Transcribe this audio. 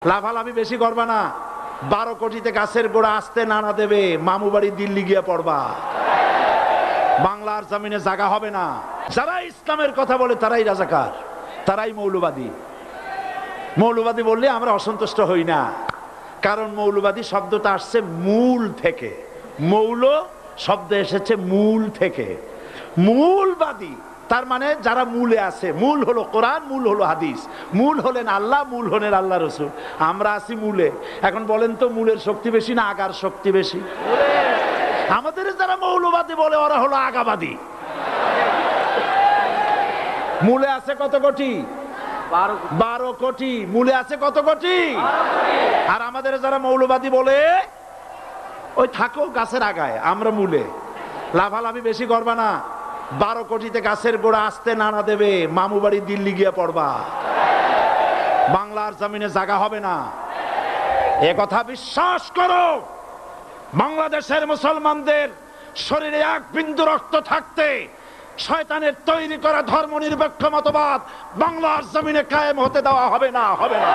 লাভালাভি বেশি করবা না, 12 কোটিতে গাছের গোড়া আসতে নানা দেবে, মামু বাড়ি দিল্লি গিয়ে পড়বা, বাংলার জমিনে জায়গা হবে না। যারা ইসলামের কথা বলে তারাই রাজাকার, তারাই মৌলবাদী। মৌলবাদী বললে আমরা অসন্তুষ্ট হই না, কারণ মৌলবাদী শব্দটা আসছে মূল থেকে। মৌল শব্দ এসেছে মূল থেকে। মূলবাদী তার মানে যারা মূলে আছে। মূল হলো কোরআন, মূল হলো হাদিস, মূল হলেন আল্লাহ, মূল হলেন আল্লাহ রসুল। আমরা আছি মূলে। এখন বলেন তো মূলের শক্তি বেশি না আগার শক্তি বেশি? আমাদের যারা মৌলবাদী বলে ওরা হলো আগাবাদী। মূলে আছে কত কোটি? 12 কোটি। মূলে আছে কত কোটি? আর আমাদের যারা মৌলবাদী বলে ওই থাকো গাছের আগায়, আমরা মূলে। লাভালাভি বেশি করবা না, 12 কোটিতে গাছের গোড়া আসতে নানা দেবে, মামু বাড়ি দিল্লি গিয়ে পড়বা, বাংলার জমিনে জায়গা হবে না। এ কথা বিশ্বাস করো। বাংলাদেশের মুসলমানদের শরীরে এক বিন্দু রক্ত থাকতে শয়তানের তৈরি করা ধর্মনিরপেক্ষ মতবাদ বাংলার জমিনে কায়েম হতে দেওয়া হবে না, হবে না।